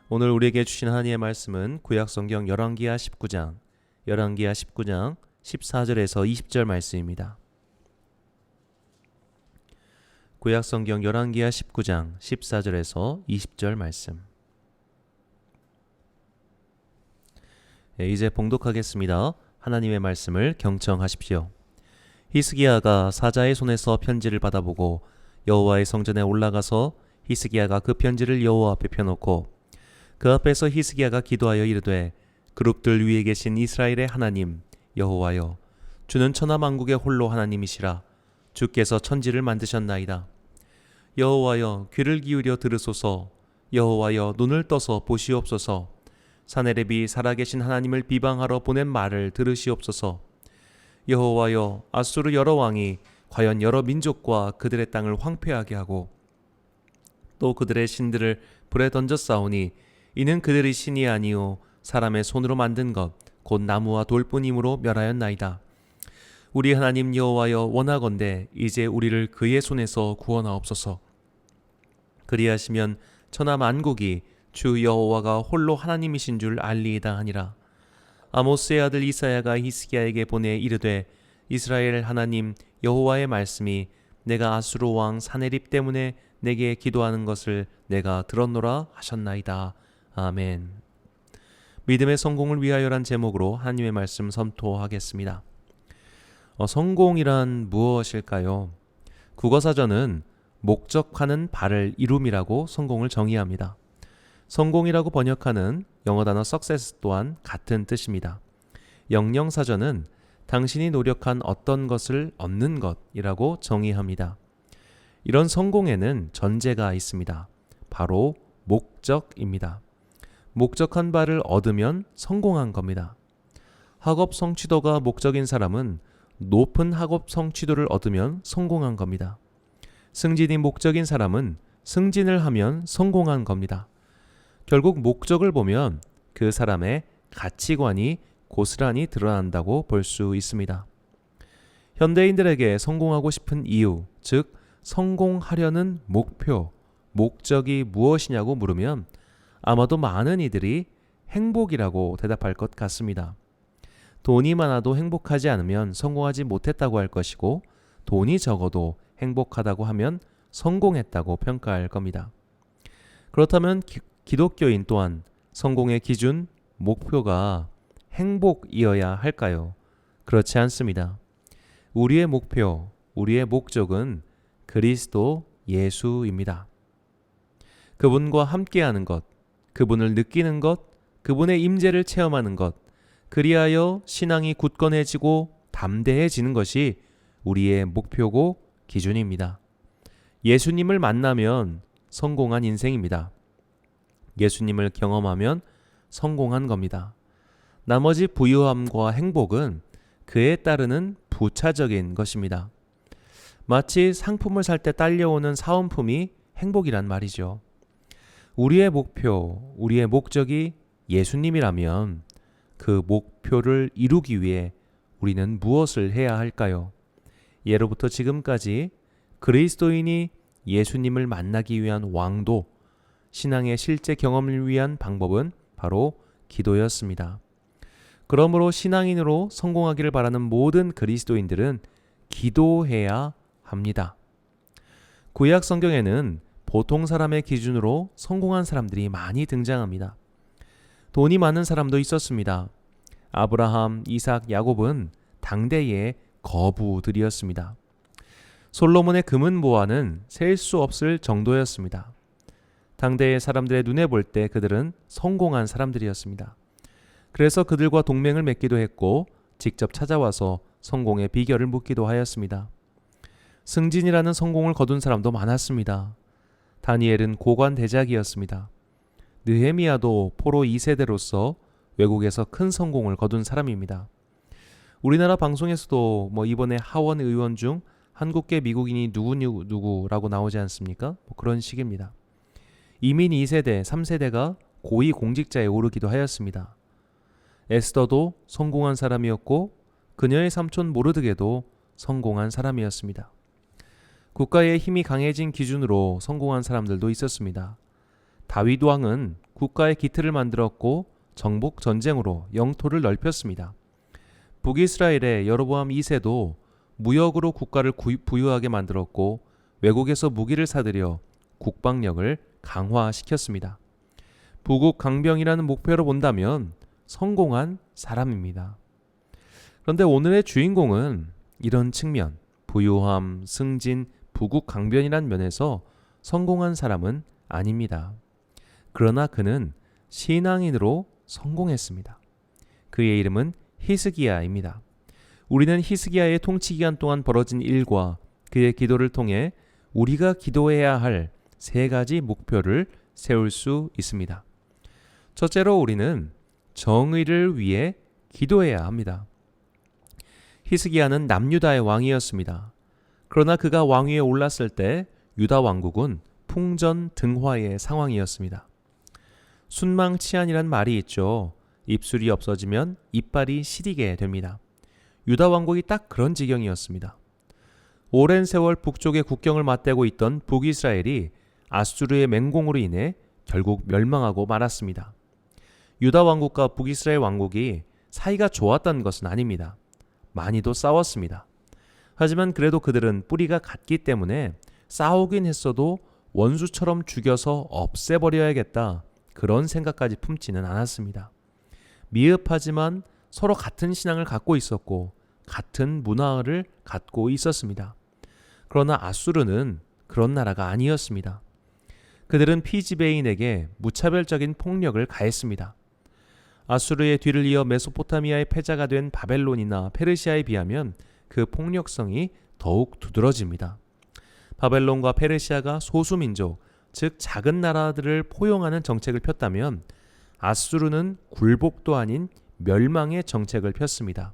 오늘 우리에게 주신 하나님의 말씀은 구약성경 열왕기하 19장 14절에서 20절 말씀입니다. 구약성경 열왕기하 19장 14절에서 20절 말씀. 이제 봉독하겠습니다. 하나님의 말씀을 경청하십시오. 히스기야가 사자의 손에서 편지를 받아보고 여호와의 성전에 올라가서 히스기야가 그 편지를 여호와 앞에 펴놓고 그 앞에서 히스기야가 기도하여 이르되 그룹들 위에 계신 이스라엘의 하나님 여호와여, 주는 천하 만국의 홀로 하나님이시라. 주께서 천지를 만드셨나이다. 여호와여, 귀를 기울여 들으소서. 여호와여, 눈을 떠서 보시옵소서. 사내립이 살아계신 하나님을 비방하러 보낸 말을 들으시옵소서. 여호와여, 아수르 여러 왕이 과연 여러 민족과 그들의 땅을 황폐하게 하고 또 그들의 신들을 불에 던져 싸우니 이는 그들의 신이 아니요 사람의 손으로 만든 것 곧 나무와 돌뿐이므로 멸하였나이다. 우리 하나님 여호와여, 원하건대 이제 우리를 그의 손에서 구원하옵소서. 그리하시면 천하 만국이 주 여호와가 홀로 하나님이신 줄 알리이다 하니라. 아모스의 아들 이사야가 히스기야에게 보내 이르되 이스라엘 하나님 여호와의 말씀이 내가 아수르 왕 사네립 때문에 내게 기도하는 것을 내가 들었노라 하셨나이다. 아멘. 믿음의 성공을 위하여란 제목으로 하나님의 말씀 선포하겠습니다. 성공이란 무엇일까요? 국어사전은 목적하는 바를 이룸이라고 성공을 정의합니다. 성공이라고 번역하는 영어 단어 success 또한 같은 뜻입니다. 영영사전은 당신이 노력한 어떤 것을 얻는 것이라고 정의합니다. 이런 성공에는 전제가 있습니다. 바로 목적입니다. 목적한 바를 얻으면 성공한 겁니다. 학업 성취도가 목적인 사람은 높은 학업 성취도를 얻으면 성공한 겁니다. 승진이 목적인 사람은 승진을 하면 성공한 겁니다. 결국 목적을 보면 그 사람의 가치관이 고스란히 드러난다고 볼 수 있습니다. 현대인들에게 성공하고 싶은 이유, 즉 성공하려는 목표, 목적이 무엇이냐고 물으면 아마도 많은 이들이 행복이라고 대답할 것 같습니다. 돈이 많아도 행복하지 않으면 성공하지 못했다고 할 것이고, 돈이 적어도 행복하다고 하면 성공했다고 평가할 겁니다. 그렇다면 기독교인 또한 성공의 기준, 목표가 행복이어야 할까요? 그렇지 않습니다. 우리의 목표, 우리의 목적은 그리스도 예수입니다. 그분과 함께하는 것, 그분을 느끼는 것, 그분의 임재를 체험하는 것, 그리하여 신앙이 굳건해지고 담대해지는 것이 우리의 목표고 기준입니다. 예수님을 만나면 성공한 인생입니다. 예수님을 경험하면 성공한 겁니다. 나머지 부유함과 행복은 그에 따르는 부차적인 것입니다. 마치 상품을 살 때 딸려오는 사은품이 행복이란 말이죠. 우리의 목표, 우리의 목적이 예수님이라면 그 목표를 이루기 위해 우리는 무엇을 해야 할까요? 예로부터 지금까지 그리스도인이 예수님을 만나기 위한 왕도, 신앙의 실제 경험을 위한 방법은 바로 기도였습니다. 그러므로 신앙인으로 성공하기를 바라는 모든 그리스도인들은 기도해야 합니다. 구약 성경에는 보통 사람의 기준으로 성공한 사람들이 많이 등장합니다. 돈이 많은 사람도 있었습니다. 아브라함, 이삭, 야곱은 당대의 거부들이었습니다. 솔로몬의 금은 보화는 셀 수 없을 정도였습니다. 당대의 사람들의 눈에 볼 때 그들은 성공한 사람들이었습니다. 그래서 그들과 동맹을 맺기도 했고 직접 찾아와서 성공의 비결을 묻기도 하였습니다. 승진이라는 성공을 거둔 사람도 많았습니다. 다니엘은 고관 대작이었습니다. 느헤미야도 포로 2세대로서 외국에서 큰 성공을 거둔 사람입니다. 우리나라 방송에서도 이번에 하원 의원 중 한국계 미국인이 누구라고 나오지 않습니까? 그런 식입니다. 이민 2세대, 3세대가 고위 공직자에 오르기도 하였습니다. 에스더도 성공한 사람이었고 그녀의 삼촌 모르드게도 성공한 사람이었습니다. 국가의 힘이 강해진 기준으로 성공한 사람들도 있었습니다. 다윗 왕은 국가의 기틀을 만들었고 정복 전쟁으로 영토를 넓혔습니다. 북이스라엘의 여로보암 2세도 무역으로 국가를 부유하게 만들었고 외국에서 무기를 사들여 국방력을 강화시켰습니다. 부국 강병이라는 목표로 본다면 성공한 사람입니다. 그런데 오늘의 주인공은 이런 측면, 부유함, 승진, 부국 강변이란 면에서 성공한 사람은 아닙니다. 그러나 그는 신앙인으로 성공했습니다. 그의 이름은 히스기야입니다. 우리는 히스기야의 통치 기간 동안 벌어진 일과 그의 기도를 통해 우리가 기도해야 할 세 가지 목표를 세울 수 있습니다. 첫째로 우리는 정의를 위해 기도해야 합니다. 히스기야는 남유다의 왕이었습니다. 그러나 그가 왕위에 올랐을 때 유다 왕국은 풍전등화의 상황이었습니다. 순망치안이란 말이 있죠. 입술이 없어지면 이빨이 시리게 됩니다. 유다 왕국이 딱 그런 지경이었습니다. 오랜 세월 북쪽의 국경을 맞대고 있던 북이스라엘이 아수르의 맹공으로 인해 결국 멸망하고 말았습니다. 유다 왕국과 북이스라엘 왕국이 사이가 좋았던 것은 아닙니다. 많이도 싸웠습니다. 하지만 그래도 그들은 뿌리가 같기 때문에 싸우긴 했어도 원수처럼 죽여서 없애버려야겠다, 그런 생각까지 품지는 않았습니다. 미흡하지만 서로 같은 신앙을 갖고 있었고 같은 문화를 갖고 있었습니다. 그러나 아수르는 그런 나라가 아니었습니다. 그들은 피지배인에게 무차별적인 폭력을 가했습니다. 아수르의 뒤를 이어 메소포타미아의 패자가 된 바벨론이나 페르시아에 비하면 그 폭력성이 더욱 두드러집니다. 바벨론과 페르시아가 소수민족, 즉 작은 나라들을 포용하는 정책을 폈다면 아수르는 굴복도 아닌 멸망의 정책을 폈습니다.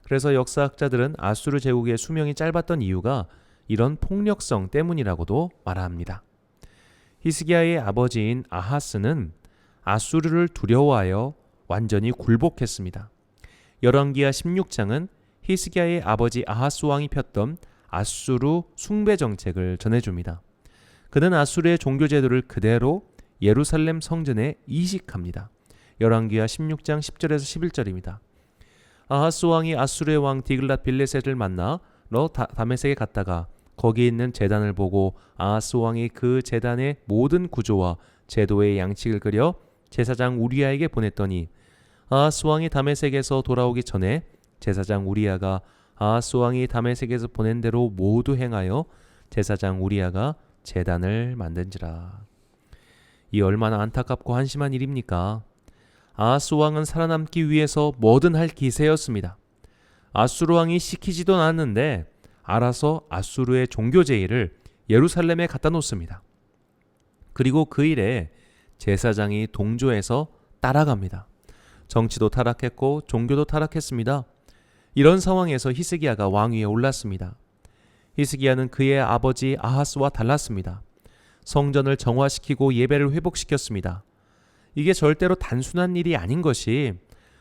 그래서 역사학자들은 아수르 제국의 수명이 짧았던 이유가 이런 폭력성 때문이라고도 말합니다. 히스기야의 아버지인 아하스는 아수르를 두려워하여 완전히 굴복했습니다. 열왕기하 16장은 히스기야의 아버지 아하스 왕이 폈던 아수르 숭배 정책을 전해줍니다. 그는 아수르의 종교 제도를 그대로 예루살렘 성전에 이식합니다. 열왕기하 16장 10절에서 11절입니다. 아하스 왕이 아수르의 왕 디글랏 빌레셋을 만나 다메섹에 갔다가 거기 있는 제단을 보고 아하스 왕이 그 제단의 모든 구조와 제도의 양식을 그려 제사장 우리야에게 보냈더니 아하스 왕이 다메섹에서 돌아오기 전에 제사장 우리야가 아하스 왕이 다메섹에서 보낸 대로 모두 행하여 제사장 우리야가 제단을 만든지라. 이 얼마나 안타깝고 한심한 일입니까? 아하스 왕은 살아남기 위해서 뭐든 할 기세였습니다. 아수르 왕이 시키지도 않았는데 알아서 아수르의 종교 제의를 예루살렘에 갖다 놓습니다. 그리고 그 일에 제사장이 동조해서 따라갑니다. 정치도 타락했고 종교도 타락했습니다. 이런 상황에서 히스기야가 왕위에 올랐습니다. 히스기야는 그의 아버지 아하스와 달랐습니다. 성전을 정화시키고 예배를 회복시켰습니다. 이게 절대로 단순한 일이 아닌 것이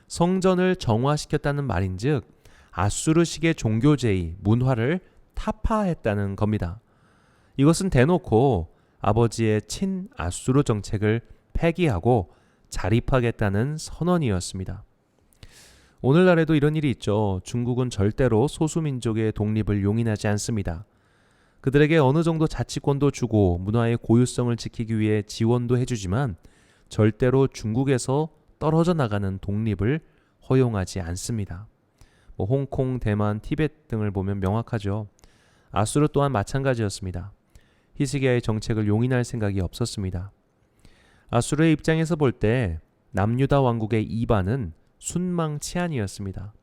성전을 정화시켰다는 말인즉 아수르식의 종교제의, 문화를 타파했다는 겁니다. 이것은 대놓고 아버지의 친아수르 정책을 폐기하고 자립하겠다는 선언이었습니다. 오늘날에도 이런 일이 있죠. 중국은 절대로 소수민족의 독립을 용인하지 않습니다. 그들에게 어느 정도 자치권도 주고 문화의 고유성을 지키기 위해 지원도 해주지만 절대로 중국에서 떨어져 나가는 독립을 허용하지 않습니다. 홍콩, 대만, 티베트 등을 보면 명확하죠. 아수르 또한 마찬가지였습니다. 히스기야의 정책을 용인할 생각이 없었습니다. 아수르의 입장에서 볼 때 남유다 왕국의 이반은 순망치안이었습니다.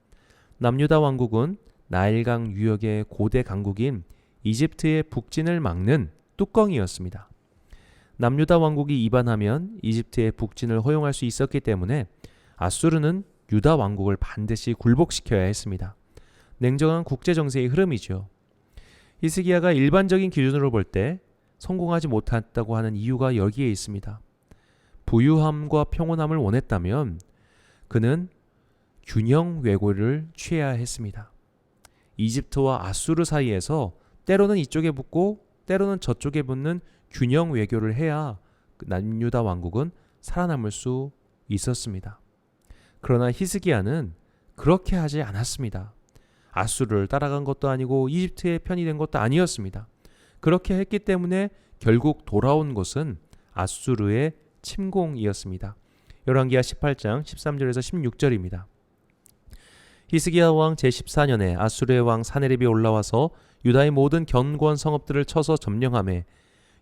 남유다 왕국은 나일강 유역의 고대 강국인 이집트의 북진을 막는 뚜껑이었습니다. 남유다 왕국이 이반하면 이집트의 북진을 허용할 수 있었기 때문에 아수르는 유다 왕국을 반드시 굴복시켜야 했습니다. 냉정한 국제정세의 흐름이죠. 히스기야가 일반적인 기준으로 볼 때 성공하지 못했다고 하는 이유가 여기에 있습니다. 부유함과 평온함을 원했다면 그는 균형 외교를 취해야 했습니다. 이집트와 아수르 사이에서 때로는 이쪽에 붙고 때로는 저쪽에 붙는 균형 외교를 해야 남유다 왕국은 살아남을 수 있었습니다. 그러나 히스기야는 그렇게 하지 않았습니다. 아수르를 따라간 것도 아니고 이집트의 편이 된 것도 아니었습니다. 그렇게 했기 때문에 결국 돌아온 것은 아수르의 침공이었습니다. 열왕기하 18장 13절에서 16절입니다. 히스기야 왕 제14년에 아수르의 왕 사네립이 올라와서 유다의 모든 견고한 성읍들을 쳐서 점령하매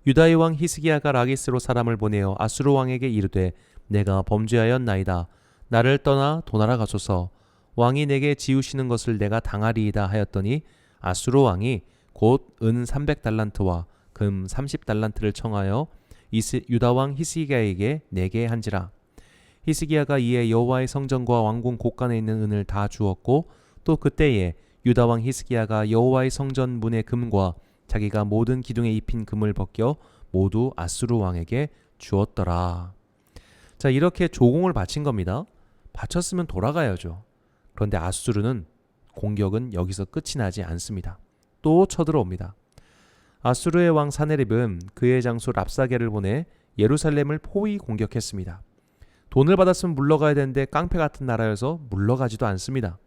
유다의 왕 히스기야가 라기스로 사람을 보내어 아수르 왕에게 이르되 내가 범죄하였나이다. 나를 떠나 도나라 가소서. 왕이 내게 지우시는 것을 내가 당하리이다 하였더니 아수르 왕이 곧 은 300달란트와 금 30달란트를 청하여 유다 왕 히스기야에게 내게 한지라. 히스기야가 이에 여호와의 성전과 왕궁 곳간에 있는 은을 다 주었고 또 그때에 유다 왕 히스기야가 여호와의 성전 문의 금과 자기가 모든 기둥에 입힌 금을 벗겨 모두 아수르 왕에게 주었더라. 자, 이렇게 조공을 바친 겁니다. 바쳤으면 돌아가야죠. 그런데 아수르는 공격은 여기서 끝이 나지 않습니다. 또 쳐들어옵니다. 아수르의 왕 사네립은 그의 장수 랍사게를 보내 예루살렘을 포위 공격했습니다. 돈을 받았으면 물러가야 되는데 깡패 같은 나라여서 물러가지도 않습니다.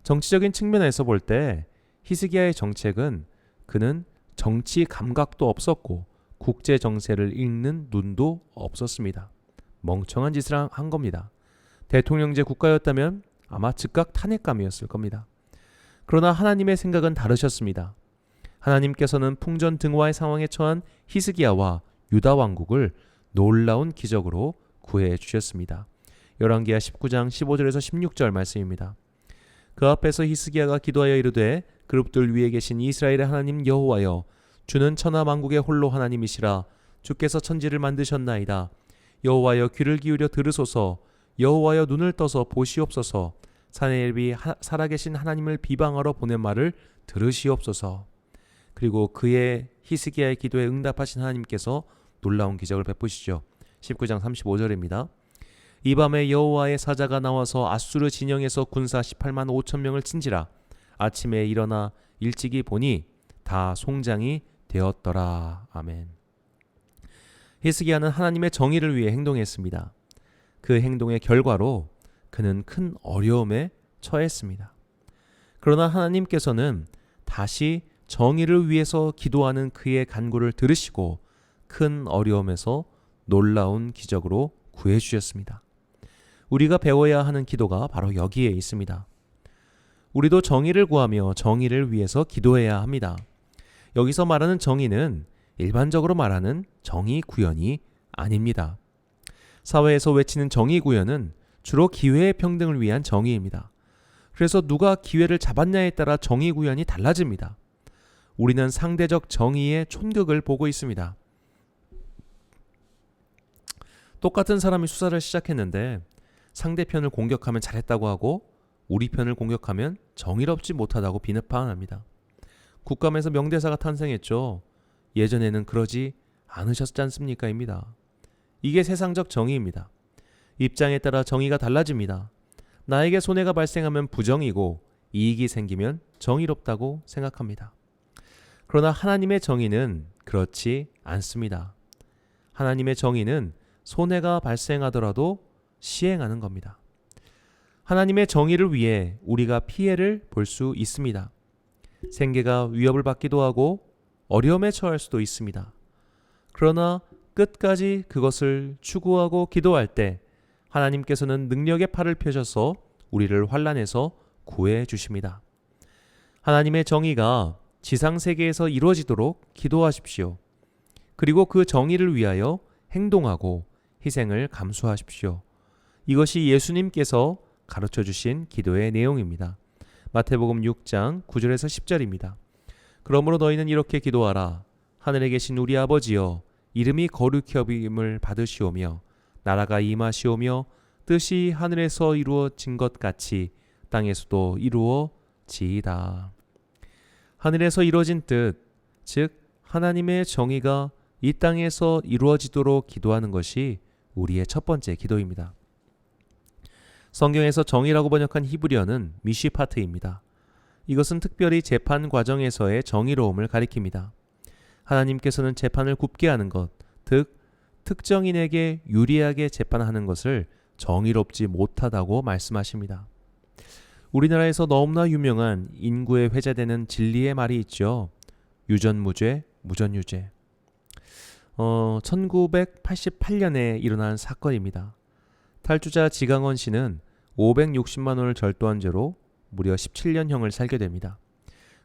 정치적인 측면에서 볼 때 히스기야의 정책은 그는 정치 감각도 없었고 국제 정세를 읽는 눈도 없었습니다. 멍청한 짓을 한 겁니다. 대통령제 국가였다면 아마 즉각 탄핵감이었을 겁니다. 그러나 하나님의 생각은 다르셨습니다. 하나님께서는 풍전등화의 상황에 처한 히스기야와 유다 왕국을 놀라운 기적으로 구해 주셨습니다. 열왕기하 19장 15절에서 16절 말씀입니다. 그 앞에서 히스기야가 기도하여 이르되 그룹들 위에 계신 이스라엘의 하나님 여호와여, 주는 천하 만국의 홀로 하나님이시라. 주께서 천지를 만드셨나이다. 여호와여, 귀를 기울여 들으소서. 여호와여, 눈을 떠서 보시옵소서. 사네립이 살아계신 하나님을 비방하러 보낸 말을 들으시옵소서. 그리고 그의 히스기야의 기도에 응답하신 하나님께서 놀라운 기적을 베푸시죠. 19장 35절입니다. 이 밤에 여호와의 사자가 나와서 아수르 진영에서 군사 18만 5천 명을 친지라. 아침에 일어나 일찍이 보니 다 송장이 되었더라. 아멘. 히스기야는 하나님의 정의를 위해 행동했습니다. 그 행동의 결과로 그는 큰 어려움에 처했습니다. 그러나 하나님께서는 다시 정의를 위해서 기도하는 그의 간구를 들으시고 큰 어려움에서 놀라운 기적으로 구해주셨습니다. 우리가 배워야 하는 기도가 바로 여기에 있습니다. 우리도 정의를 구하며 정의를 위해서 기도해야 합니다. 여기서 말하는 정의는 일반적으로 말하는 정의 구현이 아닙니다. 사회에서 외치는 정의 구현은 주로 기회의 평등을 위한 정의입니다. 그래서 누가 기회를 잡았냐에 따라 정의 구현이 달라집니다. 우리는 상대적 정의의 촌극을 보고 있습니다. 똑같은 사람이 수사를 시작했는데 상대편을 공격하면 잘했다고 하고 우리 편을 공격하면 정의롭지 못하다고 비난합니다. 국감에서 명대사가 탄생했죠. 예전에는 그러지 않으셨지 않습니까? 입니다. 이게 세상적 정의입니다. 입장에 따라 정의가 달라집니다. 나에게 손해가 발생하면 부정이고 이익이 생기면 정의롭다고 생각합니다. 그러나 하나님의 정의는 그렇지 않습니다. 하나님의 정의는 손해가 발생하더라도 시행하는 겁니다. 하나님의 정의를 위해 우리가 피해를 볼 수 있습니다. 생계가 위협을 받기도 하고 어려움에 처할 수도 있습니다. 그러나 끝까지 그것을 추구하고 기도할 때 하나님께서는 능력의 팔을 펴셔서 우리를 환난에서 구해 주십니다. 하나님의 정의가 지상세계에서 이루어지도록 기도하십시오. 그리고 그 정의를 위하여 행동하고 희생을 감수하십시오. 이것이 예수님께서 가르쳐 주신 기도의 내용입니다. 마태복음 6장 9절에서 10절입니다. 그러므로 너희는 이렇게 기도하라. 하늘에 계신 우리 아버지여, 이름이 거룩히 여김을 받으시오며 나라가 임하시오며 뜻이 하늘에서 이루어진 것 같이 땅에서도 이루어지이다. 하늘에서 이루어진 뜻, 즉 하나님의 정의가 이 땅에서 이루어지도록 기도하는 것이 우리의 첫 번째 기도입니다. 성경에서 정의라고 번역한 히브리어는 미시파트입니다. 이것은 특별히 재판 과정에서의 정의로움을 가리킵니다. 하나님께서는 재판을 굽게 하는 것, 즉 특정인에게 유리하게 재판하는 것을 정의롭지 못하다고 말씀하십니다. 우리나라에서 너무나 유명한 인구에 회자되는 진리의 말이 있죠. 유전무죄, 무전유죄. 1988년에 일어난 사건입니다. 탈주자 지강원 씨는 560만 원을 절도한 죄로 무려 17년형을 살게 됩니다.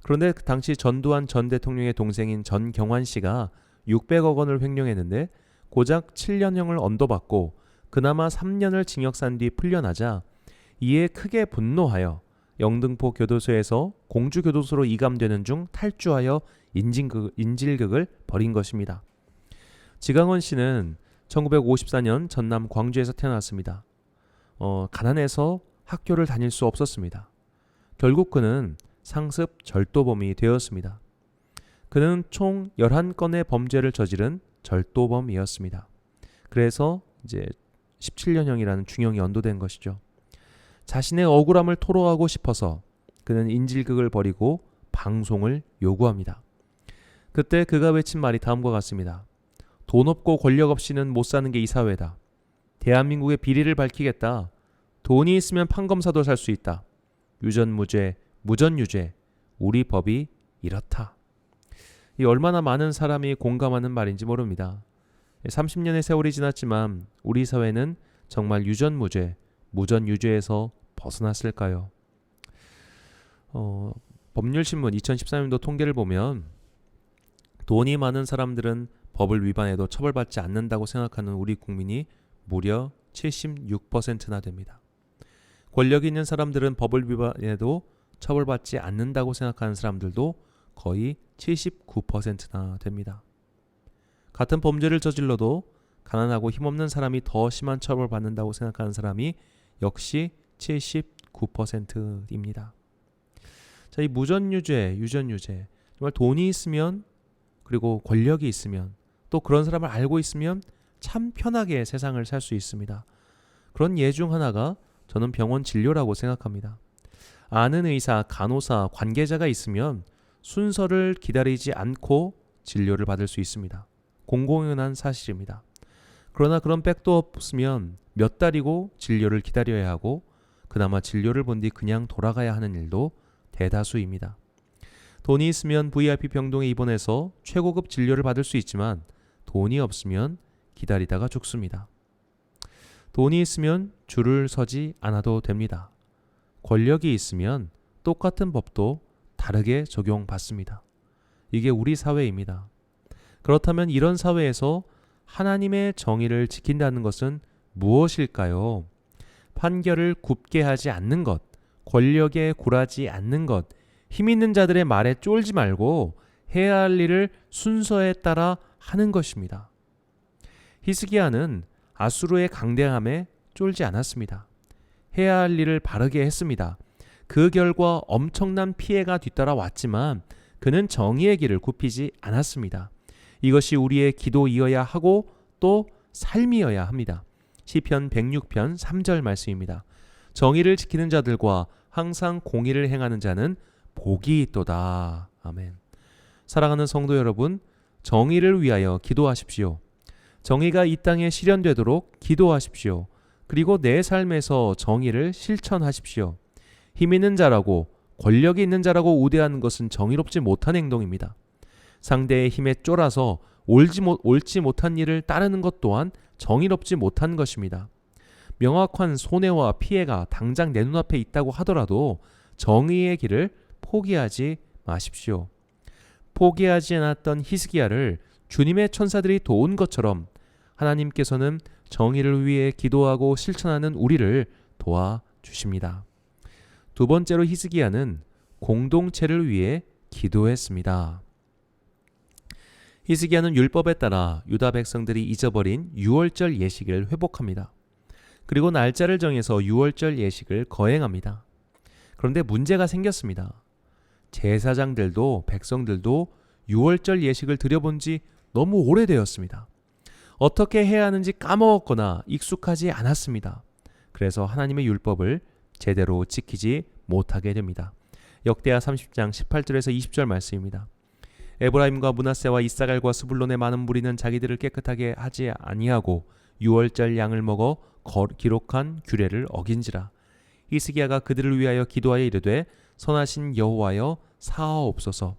그런데 그 당시 전두환 전 대통령의 동생인 전경환 씨가 600억 원을 횡령했는데 고작 7년형을 언도받고 그나마 3년을 징역 산 뒤 풀려나자 이에 크게 분노하여 영등포 교도소에서 공주교도소로 이감되는 중 탈주하여 인질극을 벌인 것입니다. 지강원 씨는 1954년 전남 광주에서 태어났습니다. 가난해서 학교를 다닐 수 없었습니다. 결국 그는 상습 절도범이 되었습니다. 그는 총 11건의 범죄를 저지른 절도범이었습니다. 그래서 이제 17년형이라는 중형이 언도된 것이죠. 자신의 억울함을 토로하고 싶어서 그는 인질극을 벌이고 방송을 요구합니다. 그때 그가 외친 말이 다음과 같습니다. 돈 없고 권력 없이는 못 사는 게 이 사회다. 대한민국의 비리를 밝히겠다. 돈이 있으면 판검사도 살 수 있다. 유전무죄, 무전유죄, 우리 법이 이렇다. 이 얼마나 많은 사람이 공감하는 말인지 모릅니다. 30년의 세월이 지났지만 우리 사회는 정말 유전무죄, 무전유죄에서 벗어났을까요? 법률신문 2013년도 통계를 보면 돈이 많은 사람들은 법을 위반해도 처벌받지 않는다고 생각하는 우리 국민이 무려 76%나 됩니다. 권력이 있는 사람들은 법을 위반해도 처벌받지 않는다고 생각하는 사람들도 거의 79%나 됩니다. 같은 범죄를 저질러도 가난하고 힘없는 사람이 더 심한 처벌받는다고 생각하는 사람이 역시 79%입니다. 자, 이 무전유죄, 유전유죄, 정말 돈이 있으면 그리고 권력이 있으면 또 그런 사람을 알고 있으면 참 편하게 세상을 살 수 있습니다. 그런 예 중 하나가 저는 병원 진료라고 생각합니다. 아는 의사, 간호사, 관계자가 있으면 순서를 기다리지 않고 진료를 받을 수 있습니다. 공공연한 사실입니다. 그러나 그런 백도 없으면 몇 달이고 진료를 기다려야 하고 그나마 진료를 본 뒤 그냥 돌아가야 하는 일도 대다수입니다. 돈이 있으면 VIP 병동에 입원해서 최고급 진료를 받을 수 있지만 돈이 없으면 기다리다가 죽습니다. 돈이 있으면 줄을 서지 않아도 됩니다. 권력이 있으면 똑같은 법도 다르게 적용받습니다. 이게 우리 사회입니다. 그렇다면 이런 사회에서 하나님의 정의를 지킨다는 것은 무엇일까요? 판결을 굽게 하지 않는 것, 권력에 굴하지 않는 것, 힘 있는 자들의 말에 쫄지 말고 해야 할 일을 순서에 따라 하는 것입니다. 히스기야는 아수르의 강대함에 쫄지 않았습니다. 해야 할 일을 바르게 했습니다. 그 결과 엄청난 피해가 뒤따라왔지만 그는 정의의 길을 굽히지 않았습니다. 이것이 우리의 기도이어야 하고 또 삶이어야 합니다. 시편 106편 3절 말씀입니다. 정의를 지키는 자들과 항상 공의를 행하는 자는 복이 있도다. 아멘. 사랑하는 성도 여러분, 정의를 위하여 기도하십시오. 정의가 이 땅에 실현되도록 기도하십시오. 그리고 내 삶에서 정의를 실천하십시오. 힘 있는 자라고 권력이 있는 자라고 우대하는 것은 정의롭지 못한 행동입니다. 상대의 힘에 쫄아서 옳지 못한 일을 따르는 것 또한 정의롭지 못한 것입니다. 명확한 손해와 피해가 당장 내 눈앞에 있다고 하더라도 정의의 길을 포기하지 마십시오. 포기하지 않았던 히스기야를 주님의 천사들이 도운 것처럼 하나님께서는 정의를 위해 기도하고 실천하는 우리를 도와주십니다. 두 번째로 히스기야는 공동체를 위해 기도했습니다. 히스기야는 율법에 따라 유다 백성들이 잊어버린 유월절 예식을 회복합니다. 그리고 날짜를 정해서 유월절 예식을 거행합니다. 그런데 문제가 생겼습니다. 제사장들도 백성들도 유월절 예식을 드려본 지 너무 오래되었습니다. 어떻게 해야 하는지 까먹었거나 익숙하지 않았습니다. 그래서 하나님의 율법을 제대로 지키지 못하게 됩니다. 역대하 30장 18절에서 20절 말씀입니다. 에브라임과 므낫세와 이사갈과 스불론의 많은 무리는 자기들을 깨끗하게 하지 아니하고 유월절 양을 먹어 기록한 규례를 어긴지라. 히스기야가 그들을 위하여 기도하여 이르되 선하신 여호와여 사하옵소서.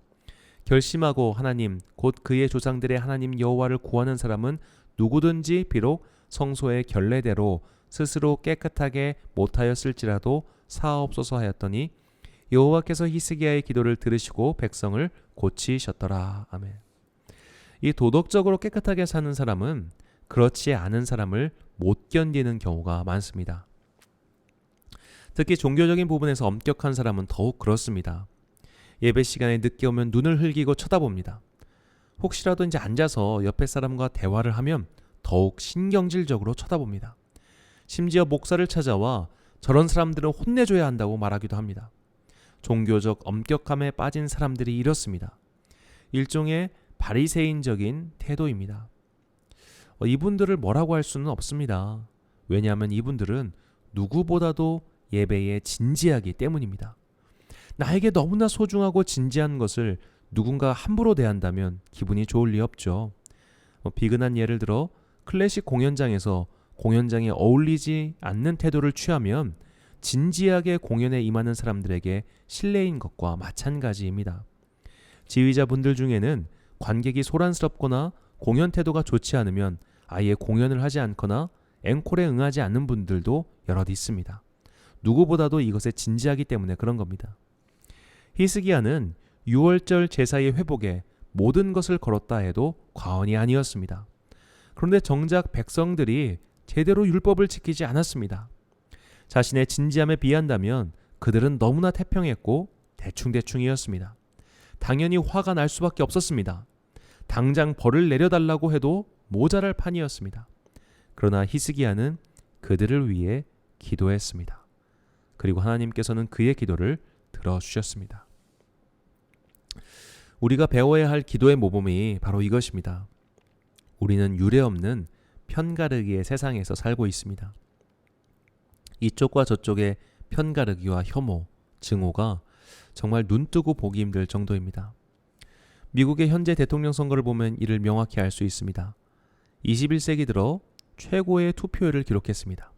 결심하고 하나님 곧 그의 조상들의 하나님 여호와를 구하는 사람은 누구든지 비록 성소의 결례대로 스스로 깨끗하게 못하였을지라도 사하옵소서 하였더니 여호와께서 히스기야의 기도를 들으시고 백성을 고치셨더라. 아멘. 이 도덕적으로 깨끗하게 사는 사람은 그렇지 않은 사람을 못 견디는 경우가 많습니다. 특히 종교적인 부분에서 엄격한 사람은 더욱 그렇습니다. 예배 시간에 늦게 오면 눈을 흘기고 쳐다봅니다. 혹시라도 이제 앉아서 옆에 사람과 대화를 하면 더욱 신경질적으로 쳐다봅니다. 심지어 목사를 찾아와 저런 사람들은 혼내줘야 한다고 말하기도 합니다. 종교적 엄격함에 빠진 사람들이 이렇습니다. 일종의 바리새인적인 태도입니다. 이분들을 뭐라고 할 수는 없습니다. 왜냐하면 이분들은 누구보다도 예배에 진지하기 때문입니다. 나에게 너무나 소중하고 진지한 것을 누군가 함부로 대한다면 기분이 좋을 리 없죠. 비근한 예를 들어 클래식 공연장에서 공연장에 어울리지 않는 태도를 취하면 진지하게 공연에 임하는 사람들에게 실례인 것과 마찬가지입니다. 지휘자분들 중에는 관객이 소란스럽거나 공연 태도가 좋지 않으면 아예 공연을 하지 않거나 앵콜에 응하지 않는 분들도 여럿 있습니다. 누구보다도 이것에 진지하기 때문에 그런 겁니다. 히스기야는 유월절 제사의 회복에 모든 것을 걸었다 해도 과언이 아니었습니다. 그런데 정작 백성들이 제대로 율법을 지키지 않았습니다. 자신의 진지함에 비한다면 그들은 너무나 태평했고 대충대충이었습니다. 당연히 화가 날 수밖에 없었습니다. 당장 벌을 내려달라고 해도 모자랄 판이었습니다. 그러나 히스기야는 그들을 위해 기도했습니다. 그리고 하나님께서는 그의 기도를 들어주셨습니다. 우리가 배워야 할 기도의 모범이 바로 이것입니다. 우리는 유례없는 편가르기의 세상에서 살고 있습니다. 이쪽과 저쪽의 편가르기와 혐오, 증오가 정말 눈뜨고 보기 힘들 정도입니다. 미국의 현재 대통령 선거를 보면 이를 명확히 알 수 있습니다. 21세기 들어 최고의 투표율을 기록했습니다.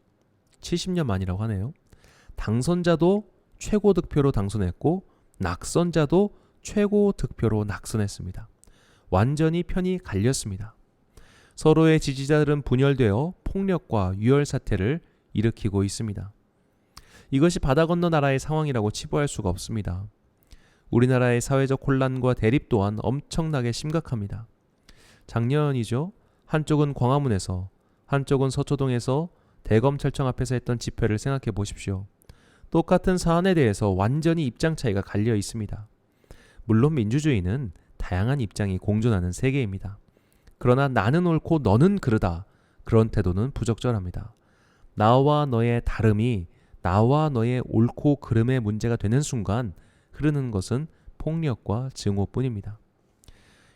70년 만이라고 하네요. 당선자도 최고 득표로 당선했고 낙선자도 최고 득표로 낙선했습니다. 완전히 편이 갈렸습니다. 서로의 지지자들은 분열되어 폭력과 유혈 사태를 일으키고 있습니다. 이것이 바다 건너 나라의 상황이라고 치부할 수가 없습니다. 우리나라의 사회적 혼란과 대립 또한 엄청나게 심각합니다. 작년이죠. 한쪽은 광화문에서, 한쪽은 서초동에서 대검찰청 앞에서 했던 집회를 생각해 보십시오. 똑같은 사안에 대해서 완전히 입장 차이가 갈려 있습니다. 물론 민주주의는 다양한 입장이 공존하는 세계입니다. 그러나 나는 옳고 너는 그르다. 그런 태도는 부적절합니다. 나와 너의 다름이 나와 너의 옳고 그름의 문제가 되는 순간 흐르는 것은 폭력과 증오뿐입니다.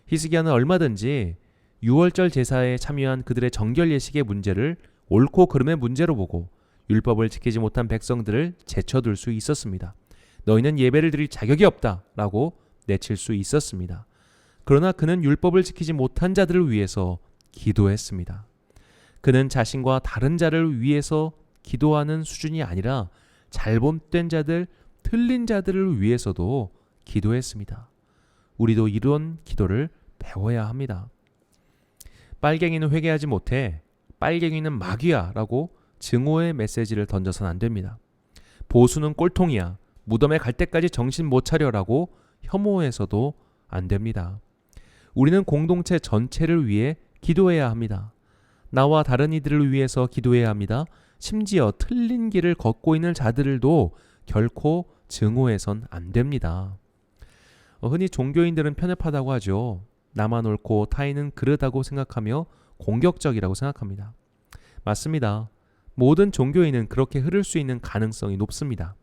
히스기야는 얼마든지 유월절 제사에 참여한 그들의 정결 예식의 문제를 옳고 그름의 문제로 보고 율법을 지키지 못한 백성들을 제쳐둘 수 있었습니다. 너희는 예배를 드릴 자격이 없다 라고 내칠 수 있었습니다. 그러나 그는 율법을 지키지 못한 자들을 위해서 기도했습니다. 그는 자신과 다른 자를 위해서 기도하는 수준이 아니라 잘못된 자들, 틀린 자들을 위해서도 기도했습니다. 우리도 이런 기도를 배워야 합니다. 빨갱이는 회개하지 못해, 빨갱이는 마귀야 라고 증오의 메시지를 던져서는 안 됩니다. 보수는 꼴통이야, 무덤에 갈 때까지 정신 못 차려라고 혐오해서도 안 됩니다. 우리는 공동체 전체를 위해 기도해야 합니다. 나와 다른 이들을 위해서 기도해야 합니다. 심지어 틀린 길을 걷고 있는 자들도 결코 증오해선 안 됩니다. 흔히 종교인들은 편협하다고 하죠. 나만 옳고 타인은 그르다고 생각하며 공격적이라고 생각합니다. 맞습니다. 모든 종교인은 그렇게 흐를 수 있는 가능성이 높습니다.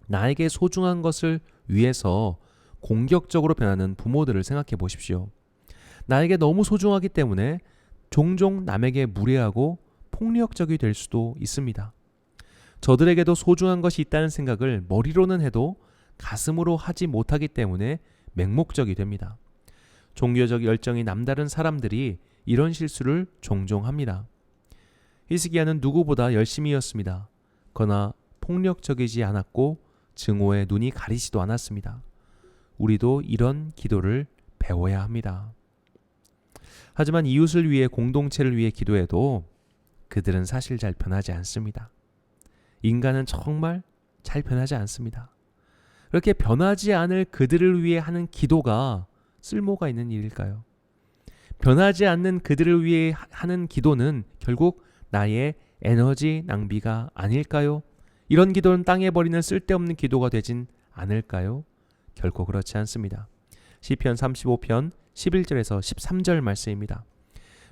나에게 소중한 것을 위해서 공격적으로 변하는 부모들을 생각해 보십시오. 나에게 너무 소중하기 때문에 종종 남에게 무례하고 폭력적이 될 수도 있습니다. 저들에게도 소중한 것이 있다는 생각을 머리로는 해도 가슴으로 하지 못하기 때문에 맹목적이 됩니다. 종교적 열정이 남다른 사람들이 이런 실수를 종종 합니다. 히스기야는 누구보다 열심히였습니다. 그러나 폭력적이지 않았고 증오에 눈이 가리지도 않았습니다. 우리도 이런 기도를 배워야 합니다. 하지만 이웃을 위해 공동체를 위해 기도해도 그들은 사실 잘 변하지 않습니다. 인간은 정말 잘 변하지 않습니다. 그렇게 변하지 않을 그들을 위해 하는 기도가 쓸모가 있는 일일까요? 변하지 않는 그들을 위해 하는 기도는 결국 나의 에너지 낭비가 아닐까요? 이런 기도는 땅에 버리는 쓸데없는 기도가 되진 않을까요? 결코 그렇지 않습니다. 시편 35편 11절에서 13절 말씀입니다.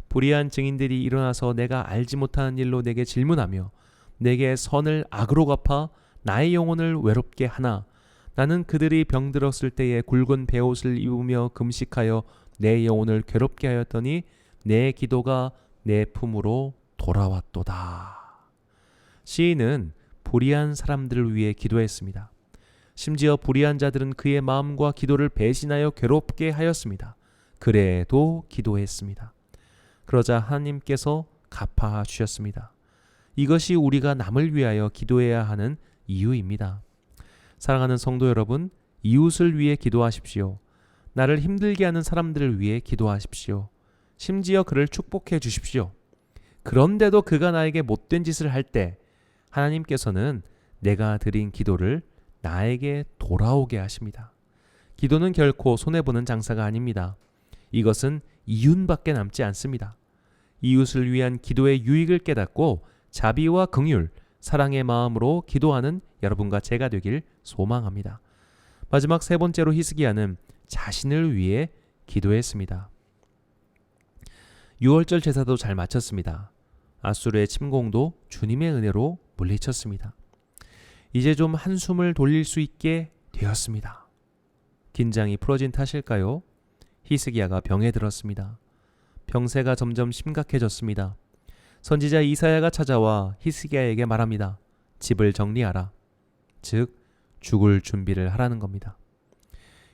불의한 증인들이 일어나서 내가 알지 못하는 일로 내게 질문하며 내게 선을 악으로 갚아 나의 영혼을 외롭게 하나 나는 그들이 병들었을 때에 굵은 베옷을 입으며 금식하여 내 영혼을 괴롭게 하였더니 내 기도가 내 품으로 돌아왔도다. 시인은 불의한 사람들을 위해 기도했습니다. 심지어 불의한 자들은 그의 마음과 기도를 배신하여 괴롭게 하였습니다. 그래도 기도했습니다. 그러자 하나님께서 갚아 주셨습니다. 이것이 우리가 남을 위하여 기도해야 하는 이유입니다. 사랑하는 성도 여러분, 이웃을 위해 기도하십시오. 나를 힘들게 하는 사람들을 위해 기도하십시오. 심지어 그를 축복해 주십시오. 그런데도 그가 나에게 못된 짓을 할 때 하나님께서는 내가 드린 기도를 나에게 돌아오게 하십니다. 기도는 결코 손해보는 장사가 아닙니다. 이것은 이윤밖에 남지 않습니다. 이웃을 위한 기도의 유익을 깨닫고 자비와 긍휼, 사랑의 마음으로 기도하는 여러분과 제가 되길 소망합니다. 마지막 세 번째로 히스기야는 자신을 위해 기도했습니다. 유월절 제사도 잘 마쳤습니다. 아수르의 침공도 주님의 은혜로 물리쳤습니다. 이제 좀 한숨을 돌릴 수 있게 되었습니다. 긴장이 풀어진 탓일까요? 히스기야가 병에 들었습니다. 병세가 점점 심각해졌습니다. 선지자 이사야가 찾아와 히스기야에게 말합니다. 집을 정리하라. 즉 죽을 준비를 하라는 겁니다.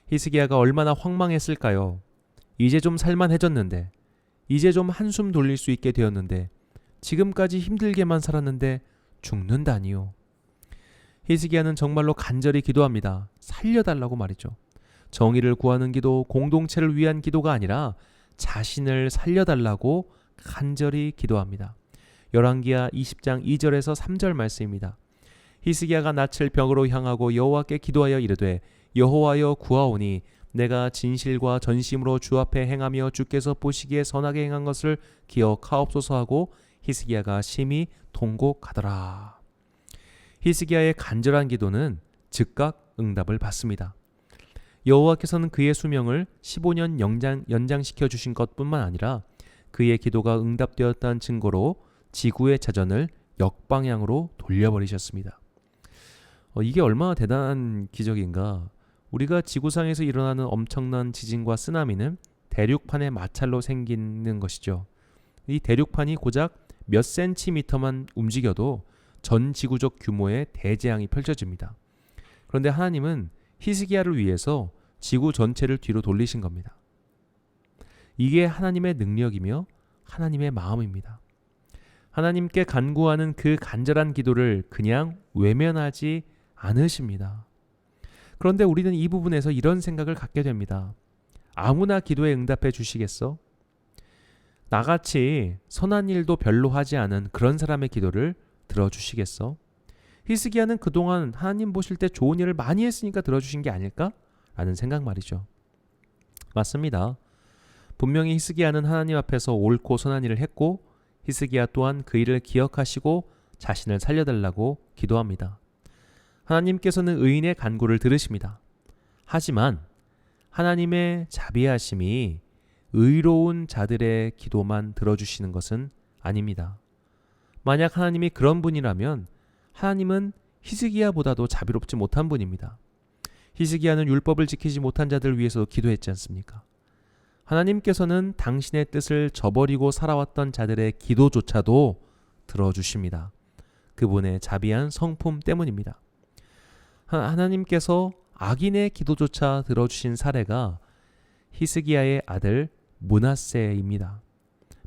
히스기야가 얼마나 황망했을까요? 이제 좀 살만해졌는데, 이제 좀 한숨 돌릴 수 있게 되었는데, 지금까지 힘들게만 살았는데 죽는다니요. 히스기야는 정말로 간절히 기도합니다. 살려달라고 말이죠. 정의를 구하는 기도, 공동체를 위한 기도가 아니라 자신을 살려달라고 간절히 기도합니다. 열왕기하 20장 2절에서 3절 말씀입니다. 히스기야가 낯을 벽으로 향하고 여호와께 기도하여 이르되 여호와여 구하오니 내가 진실과 전심으로 주 앞에 행하며 주께서 보시기에 선하게 행한 것을 기억하옵소서 하고 히스기야가 심히 통곡하더라. 히스기야의 간절한 기도는 즉각 응답을 받습니다. 여호와께서는 그의 수명을 15년 연장시켜 주신 것뿐만 아니라 그의 기도가 응답되었다는 증거로 지구의 자전을 역방향으로 돌려버리셨습니다. 이게 얼마나 대단한 기적인가. 우리가 지구상에서 일어나는 엄청난 지진과 쓰나미는 대륙판의 마찰로 생기는 것이죠. 이 대륙판이 고작 몇 센티미터만 움직여도 전 지구적 규모의 대재앙이 펼쳐집니다. 그런데 하나님은 히스기야를 위해서 지구 전체를 뒤로 돌리신 겁니다. 이게 하나님의 능력이며 하나님의 마음입니다. 하나님께 간구하는 그 간절한 기도를 그냥 외면하지 않으십니다. 그런데 우리는 이 부분에서 이런 생각을 갖게 됩니다. 아무나 기도에 응답해 주시겠어? 나같이 선한 일도 별로 하지 않은 그런 사람의 기도를 들어주시겠어? 히스기야는 그동안 하나님 보실 때 좋은 일을 많이 했으니까 들어주신 게 아닐까? 라는 생각 말이죠. 맞습니다. 분명히 히스기야는 하나님 앞에서 옳고 선한 일을 했고 히스기야 또한 그 일을 기억하시고 자신을 살려달라고 기도합니다. 하나님께서는 의인의 간구를 들으십니다. 하지만 하나님의 자비하심이 의로운 자들의 기도만 들어주시는 것은 아닙니다. 만약 하나님이 그런 분이라면 하나님은 히스기야보다도 자비롭지 못한 분입니다. 히스기야는 율법을 지키지 못한 자들을 위해서 기도했지 않습니까? 하나님께서는 당신의 뜻을 저버리고 살아왔던 자들의 기도조차도 들어주십니다. 그분의 자비한 성품 때문입니다. 하나님께서 악인의 기도조차 들어주신 사례가 히스기야의 아들 므낫세입니다.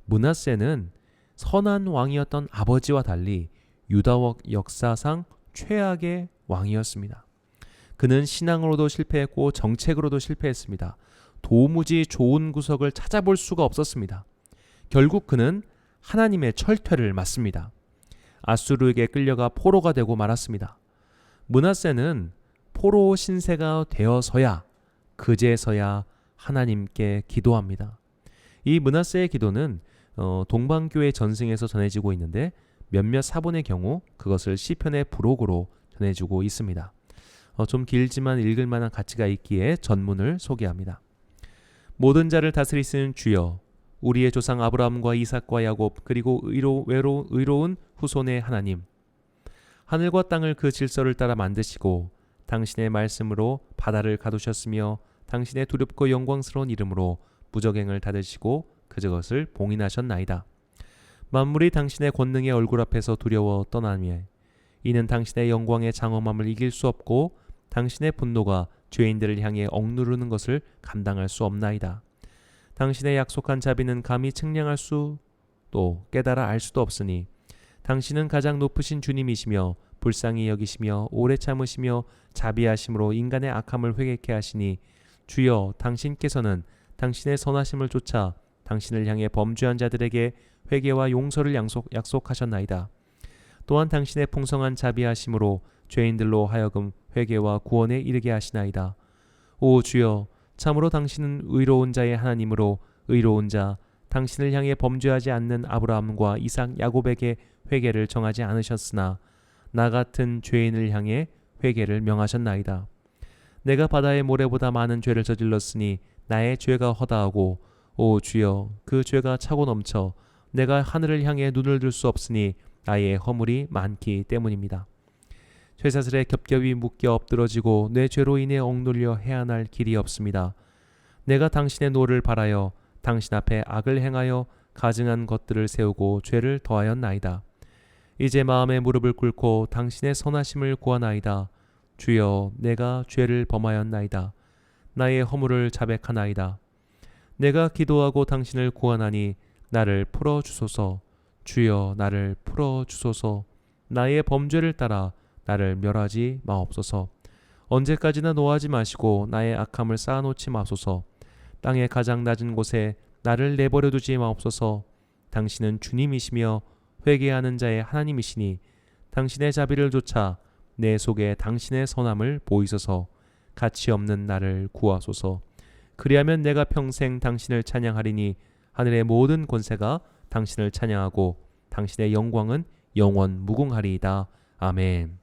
므낫세는 선한 왕이었던 아버지와 달리 유다 역사상 최악의 왕이었습니다. 그는 신앙으로도 실패했고 정책으로도 실패했습니다. 도무지 좋은 구석을 찾아볼 수가 없었습니다. 결국 그는 하나님의 철퇴를 맞습니다. 아수르에게 끌려가 포로가 되고 말았습니다. 므낫세는 포로 신세가 되어서야 그제서야 하나님께 기도합니다. 이 므낫세의 기도는 동방교회 전승에서 전해지고 있는데 몇몇 사본의 경우 그것을 시편의 부록으로 전해주고 있습니다. 좀 길지만 읽을 만한 가치가 있기에 전문을 소개합니다. 모든 자를 다스리시는 주여, 우리의 조상 아브라함과 이삭과 야곱 그리고 의로운 후손의 하나님, 하늘과 땅을 그 질서를 따라 만드시고 당신의 말씀으로 바다를 가두셨으며 당신의 두렵고 영광스러운 이름으로 무적행을 닫으시고 그것을 봉인하셨나이다. 만물이 당신의 권능의 얼굴 앞에서 두려워 떠나며 이는 당신의 영광의 장엄함을 이길 수 없고 당신의 분노가 죄인들을 향해 억누르는 것을 감당할 수 없나이다. 당신의 약속한 자비는 감히 측량할 수도 깨달아 알 수도 없으니 당신은 가장 높으신 주님이시며 불쌍히 여기시며 오래 참으시며 자비하심으로 인간의 악함을 회개케 하시니 주여, 당신께서는 당신의 선하심을 쫓아 당신을 향해 범죄한 자들에게 회개와 용서를 약속하셨나이다. 또한 당신의 풍성한 자비하심으로 죄인들로 하여금 회개와 구원에 이르게 하시나이다. 오 주여, 참으로 당신은 의로운 자의 하나님으로 의로운 자, 당신을 향해 범죄하지 않는 아브라함과 이삭, 야곱에게 회개를 정하지 않으셨으나 나 같은 죄인을 향해 회개를 명하셨나이다. 내가 바다의 모래보다 많은 죄를 저질렀으니 나의 죄가 허다하고 오 주여, 그 죄가 차고 넘쳐 내가 하늘을 향해 눈을 들 수 없으니 나의 허물이 많기 때문입니다. 쇠사슬에 겹겹이 묶여 엎드러지고 내 죄로 인해 억눌려 해안할 길이 없습니다. 내가 당신의 노를 바라여 당신 앞에 악을 행하여 가증한 것들을 세우고 죄를 더하였나이다. 이제 마음에 무릎을 꿇고 당신의 선하심을 구하나이다. 주여, 내가 죄를 범하였나이다. 나의 허물을 자백하나이다. 내가 기도하고 당신을 구하나니 나를 풀어주소서. 주여, 나를 풀어주소서. 나의 범죄를 따라 나를 멸하지 마옵소서. 언제까지나 노하지 마시고 나의 악함을 쌓아놓지 마소서. 땅의 가장 낮은 곳에 나를 내버려 두지 마옵소서. 당신은 주님이시며 회개하는 자의 하나님이시니 당신의 자비를 좇아 내 속에 당신의 선함을 보이소서. 가치 없는 나를 구하소서. 그리하면 내가 평생 당신을 찬양하리니 하늘의 모든 권세가 당신을 찬양하고 당신의 영광은 영원 무궁하리이다. 아멘.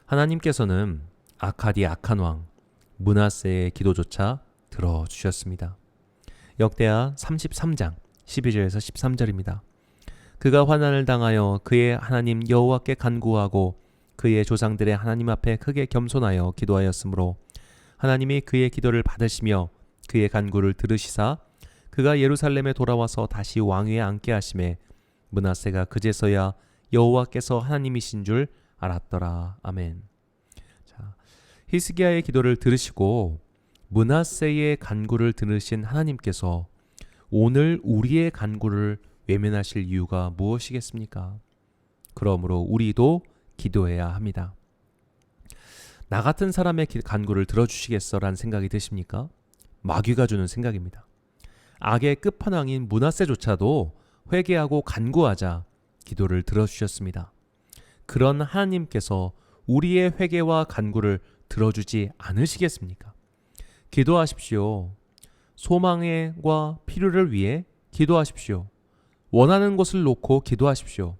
하나님께서는 악한 왕 므낫세의 기도조차 들어주셨습니다. 역대하 33장 12절에서 13절입니다. 그가 환난을 당하여 그의 하나님 여호와께 간구하고 그의 조상들의 하나님 앞에 크게 겸손하여 기도하였으므로 하나님이 그의 기도를 받으시며 그의 간구를 들으시사 그가 예루살렘에 돌아와서 다시 왕위에 앉게 하심에 므낫세가 그제서야 여호와께서 하나님이신 줄 알았더라. 아멘. 자, 히스기야의 기도를 들으시고 므낫세의 간구를 들으신 하나님께서 오늘 우리의 간구를 외면하실 이유가 무엇이겠습니까? 그러므로 우리도 기도해야 합니다. 나 같은 사람의 간구를 들어주시겠어라는 생각이 드십니까? 마귀가 주는 생각입니다. 악의 끝판왕인 므낫세조차도 회개하고 간구하자 기도를 들어주셨습니다. 그런 하나님께서 우리의 회개와 간구를 들어주지 않으시겠습니까? 기도하십시오. 소망과 필요를 위해 기도하십시오. 원하는 것을 놓고 기도하십시오.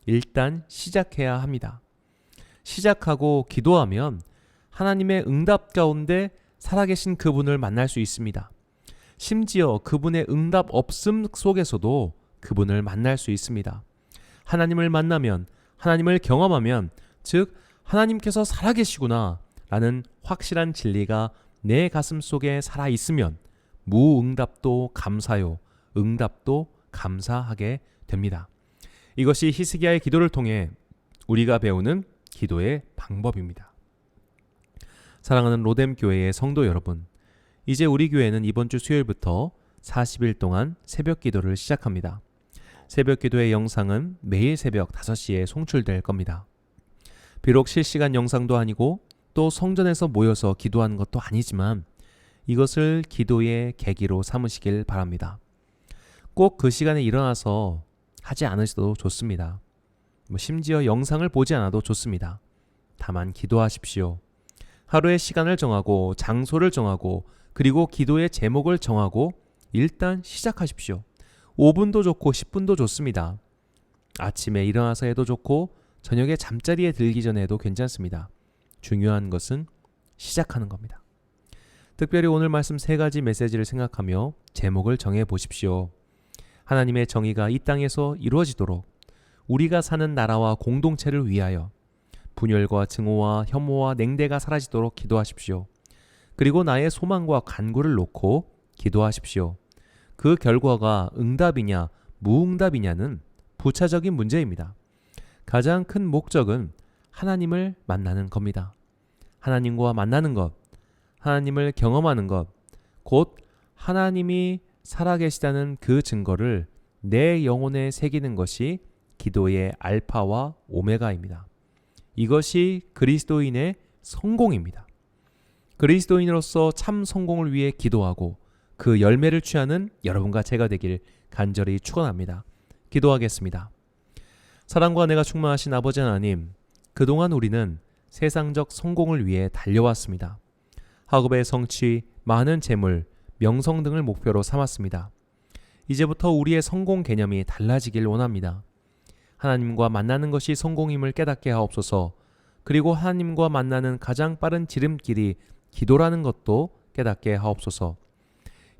일단 시작해야 합니다. 시작하고 기도하면 하나님의 응답 가운데 살아계신 그분을 만날 수 있습니다. 심지어 그분의 응답 없음 속에서도 그분을 만날 수 있습니다. 하나님을 만나면, 하나님을 경험하면, 즉 하나님께서 살아계시구나 라는 확실한 진리가 내 가슴 속에 살아있으면 무응답도 감사요, 응답도 감사하게 됩니다. 이것이 히스기야의 기도를 통해 우리가 배우는 기도의 방법입니다. 사랑하는 로뎀 교회의 성도 여러분, 이제 우리 교회는 이번 주 수요일부터 40일 동안 새벽 기도를 시작합니다. 새벽 기도의 영상은 매일 새벽 5시에 송출될 겁니다. 비록 실시간 영상도 아니고 또 성전에서 모여서 기도하는 것도 아니지만 이것을 기도의 계기로 삼으시길 바랍니다. 꼭 그 시간에 일어나서 하지 않으셔도 좋습니다. 심지어 영상을 보지 않아도 좋습니다. 다만 기도하십시오. 하루의 시간을 정하고 장소를 정하고 그리고 기도의 제목을 정하고 일단 시작하십시오. 5분도 좋고 10분도 좋습니다. 아침에 일어나서 해도 좋고 저녁에 잠자리에 들기 전에 해도 괜찮습니다. 중요한 것은 시작하는 겁니다. 특별히 오늘 말씀 3가지 메시지를 생각하며 제목을 정해 보십시오. 하나님의 정의가 이 땅에서 이루어지도록 우리가 사는 나라와 공동체를 위하여 분열과 증오와 혐오와 냉대가 사라지도록 기도하십시오. 그리고 나의 소망과 간구를 놓고 기도하십시오. 그 결과가 응답이냐 무응답이냐는 부차적인 문제입니다. 가장 큰 목적은 하나님을 만나는 겁니다. 하나님과 만나는 것, 하나님을 경험하는 것, 곧 하나님이 살아계시다는 그 증거를 내 영혼에 새기는 것이 기도의 알파와 오메가입니다. 이것이 그리스도인의 성공입니다. 그리스도인으로서 참 성공을 위해 기도하고 그 열매를 취하는 여러분과 제가 되길 간절히 축원합니다. 기도하겠습니다. 사랑과 은혜가 충만하신 아버지 하나님, 그동안 우리는 세상적 성공을 위해 달려왔습니다. 학업의 성취, 많은 재물, 명성 등을 목표로 삼았습니다. 이제부터 우리의 성공 개념이 달라지길 원합니다. 하나님과 만나는 것이 성공임을 깨닫게 하옵소서. 그리고 하나님과 만나는 가장 빠른 지름길이 기도라는 것도 깨닫게 하옵소서.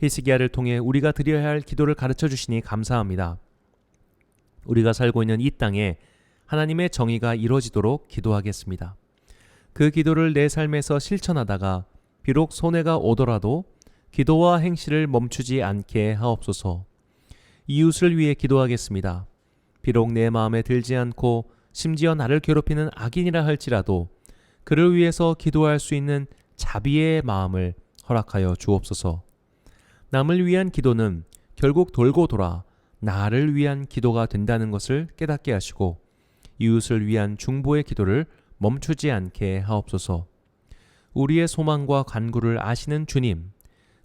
히스기야를 통해 우리가 드려야 할 기도를 가르쳐 주시니 감사합니다. 우리가 살고 있는 이 땅에 하나님의 정의가 이루어지도록 기도하겠습니다. 그 기도를 내 삶에서 실천하다가 비록 손해가 오더라도 기도와 행실을 멈추지 않게 하옵소서. 이웃을 위해 기도하겠습니다. 비록 내 마음에 들지 않고 심지어 나를 괴롭히는 악인이라 할지라도 그를 위해서 기도할 수 있는 자비의 마음을 허락하여 주옵소서. 남을 위한 기도는 결국 돌고 돌아 나를 위한 기도가 된다는 것을 깨닫게 하시고 이웃을 위한 중보의 기도를 멈추지 않게 하옵소서. 우리의 소망과 간구를 아시는 주님,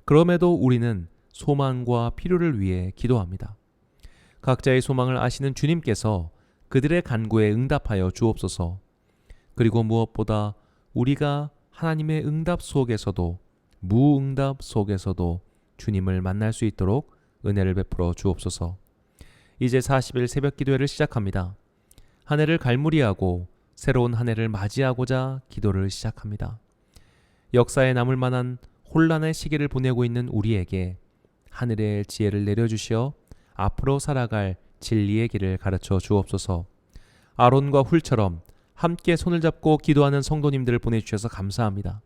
그럼에도 우리는 소망과 필요를 위해 기도합니다. 각자의 소망을 아시는 주님께서 그들의 간구에 응답하여 주옵소서. 그리고 무엇보다 우리가 하나님의 응답 속에서도 무응답 속에서도 주님을 만날 수 있도록 은혜를 베풀어 주옵소서. 이제 40일 새벽 기도회를 시작합니다. 한 해를 갈무리하고 새로운 한 해를 맞이하고자 기도를 시작합니다. 역사에 남을 만한 혼란의 시기를 보내고 있는 우리에게 하늘의 지혜를 내려주시어 앞으로 살아갈 진리의 길을 가르쳐 주옵소서. 아론과 훌처럼 함께 손을 잡고 기도하는 성도님들을 보내주셔서 감사합니다.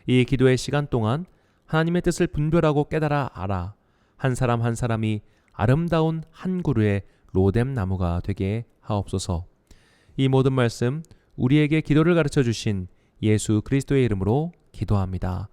이 기도의 시간 동안 하나님의 뜻을 분별하고 깨달아 알아 한 사람 한 사람이 아름다운 한 그루의 로뎀 나무가 되게 하옵소서. 이 모든 말씀 우리에게 기도를 가르쳐 주신 예수 그리스도의 이름으로 기도합니다.